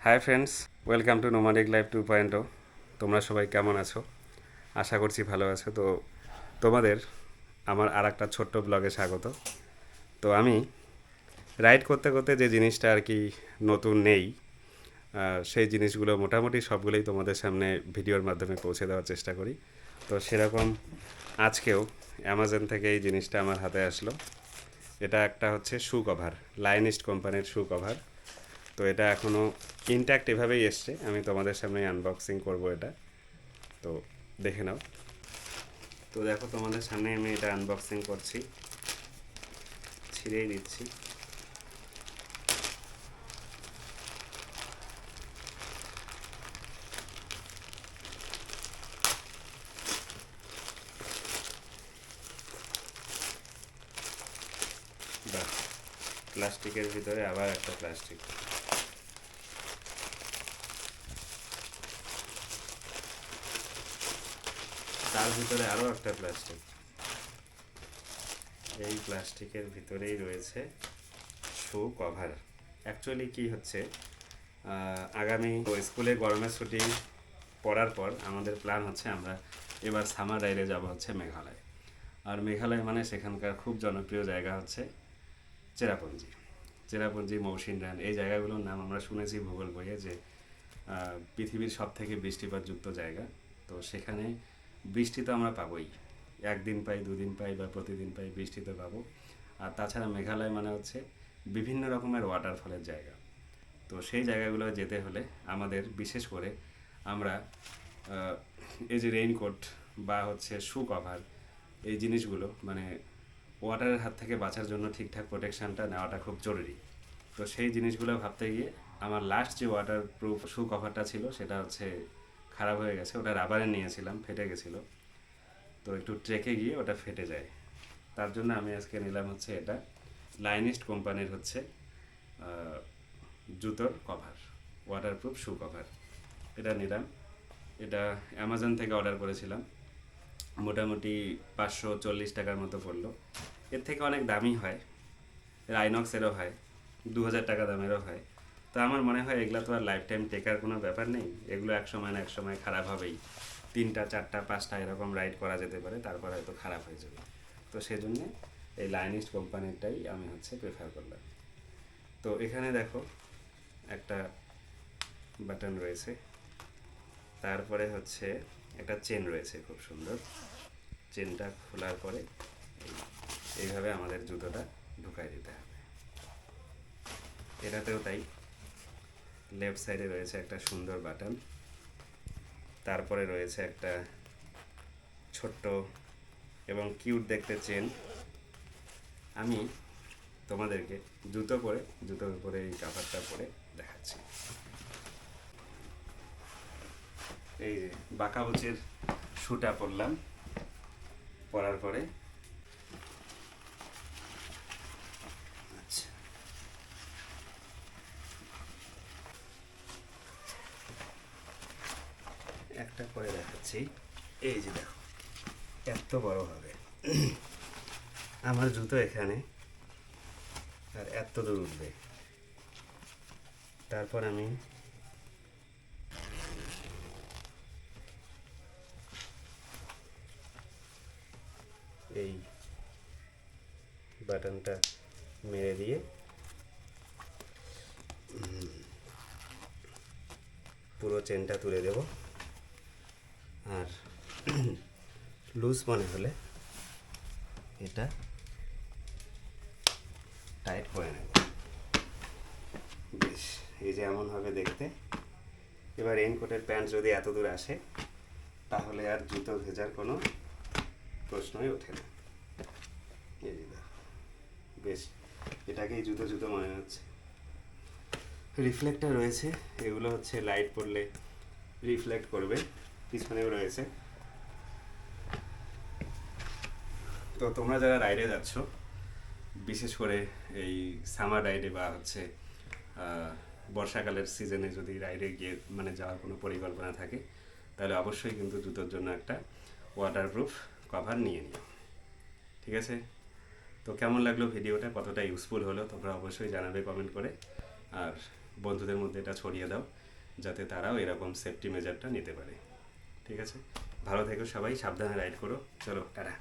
Hi friends, welcome to nomadic life 2.0। তোমরা সবাই কেমন আছো? আশা করছি ভালো আছো। তো তোমাদের আমার আর একটা ছোট্ট ব্লগে স্বাগত। তো আমি রাইড করতে করতে যে জিনিসটা আর কি নতুন নেই, সেই জিনিসগুলো মোটামুটি সবগুলোই তোমাদের সামনে ভিডিওর মাধ্যমে পৌঁছে দেওয়ার চেষ্টা করি। তো সেরকম আজকেও অ্যামাজন থেকে এই জিনিসটা আমার হাতে আসলো। এটা একটা হচ্ছে শু কভার, লাইনিস্ট কোম্পানির শু কভার। তো এটা এখনও ইনট্যাক্ট এভাবেই এসছে, আমি তোমাদের সামনে আনবক্সিং করব এটা। তো দেখে নাও। তো দেখো, তোমাদের সামনে আমি এটা আনবক্সিং করছি, ছিঁড়েই দিচ্ছি। বাহ, প্লাস্টিকের ভিতরে আবার একটা প্লাস্টিক। তার ভিতরে আরও একটা প্লাস্টিক। এই প্লাস্টিকের ভিতরেই রয়েছে শু কভার। অ্যাকচুয়ালি কি হচ্ছে, আগামী স্কুলে গরমের ছুটি পড়ার পর আমাদের প্ল্যান হচ্ছে আমরা এবার সামার রাইডে যাব হচ্ছে মেঘালয়। আর মেঘালয় মানে সেখানকার খুব জনপ্রিয় জায়গা হচ্ছে চেরাপুঞ্জি। চেরাপুঞ্জি, মৌসিনরাম, এই জায়গাগুলোর নাম আমরা শুনেছি ভূগোল বইয়ে যে পৃথিবীর সব থেকে বৃষ্টিপাতযুক্ত জায়গা। তো সেখানে বৃষ্টি তো আমরা পাবোই, একদিন পাই, দুদিন পাই বা প্রতিদিন পাই, বৃষ্টি তো পাবো। আর তাছাড়া মেঘালয় মানে হচ্ছে বিভিন্ন রকমের ওয়াটারফলের জায়গা। তো সেই জায়গাগুলো যেতে হলে আমাদের বিশেষ করে আমরা এই যে রেইনকোট বা হচ্ছে শু কভার, এই জিনিসগুলো মানে ওয়াটারের হাত থেকে বাঁচার জন্য ঠিকঠাক প্রোটেকশানটা নেওয়াটা খুব জরুরি। তো সেই জিনিসগুলো ভাবতে গিয়ে আমার লাস্ট যে ওয়াটার প্রুফ শু কভারটা ছিল সেটা হচ্ছে খারাপ হয়ে গেছে। ওটা রাবারে নিয়েছিলাম, ফেটে গেছিলো। তো একটু ট্রেকে গিয়ে ওটা ফেটে যায়। তার জন্য আমি আজকে নিলাম হচ্ছে এটা লাইনিস্ট কোম্পানির হচ্ছে জুতোর কভার, ওয়াটারপ্রুফ শু কভার। এটা নিলাম। এটা অ্যামাজন থেকে অর্ডার করেছিলাম, মোটামুটি 540 টাকার মতো পড়লো। এর থেকে অনেক দামি হয়, রাইনক্সেরও হয়, 2000 টাকা দামেরও হয়। তো আমার মনে হয় এগুলো তো আর লাইফ টাইম টেকার কোনো ব্যাপার নেই, এগুলো এক সময় না এক সময় খারাপ হবেই। 3টা 4টা 5টা এরকম রাইড করা যেতে পারে, তারপর হয়তো খারাপ হয়ে যাবে। তো সেজন্য এই লাইনিস্ট কোম্পানিরটাই আমি হচ্ছে প্রেফার করলাম। তো এখানে দেখো একটা বাটন রয়েছে, তারপরে হচ্ছে একটা চেন রয়েছে খুব সুন্দর। চেনটা খোলার পরে এইভাবে আমাদের জুতোটা ঢুকাই দিতে হবে। এটাতেও তাই, লেফট সাইডে রয়েছে একটা সুন্দর বাটন, তারপরে রয়েছে একটা ছোট্ট এবং কিউট দেখতে চেন। আমি তোমাদেরকে জুতোর উপরে এই কাভারটা পরে দেখাচ্ছি। এই যে বাঁকাবুচির শুটা পরলাম, পরার পরে আচ্ছা একটা পরে দেখাচ্ছি। এই যে দেখো, এত বড় হবে আমার জুতো এখানে, আর এত দূর উঠবে। তারপর আমি এই বাটনটা মেরে দিয়ে পুরো চেনটা তুলে দেব। আর লুজ মনে হলে এটা টাইট করে নেব। বেশ, এই যে এমন হবে দেখতে। এবার রেইনকোটের প্যান্ট যদি এত দূর আসে তাহলে আর জুতো ভেজার কোনো প্রশ্নই ওঠে না। এই যে দেখো, বেশ এটাকেই জুতো জুতো মনে হচ্ছে। রিফ্লেক্টার রয়েছে, এগুলো হচ্ছে লাইট পড়লে রিফ্লেক্ট করবে। পিছনেও রয়েছে। তো তোমরা যারা রাইডে যাচ্ছ, বিশেষ করে এই সামার রাইডে বা হচ্ছে বর্ষাকালের সিজনে যদি রাইডে গিয়ে মানে যাওয়ার কোনো পরিকল্পনা থাকে, তাহলে অবশ্যই কিন্তু জুতোর জন্য একটা ওয়াটারপ্রুফ কভার নিয়ে নিও। ঠিক আছে? তো কেমন লাগলো ভিডিওটা, কতটা ইউজফুল হলো তোমরা অবশ্যই জানাবে কমেন্ট করে। আর বন্ধুদের মধ্যে এটা ছড়িয়ে দাও, যাতে তারাও এরকম সেফটি মেজারটা নিতে পারে। ঠিক আছে, ভালো থেকো সবাই, সাবধানে রাইড করো, চলো টাটা।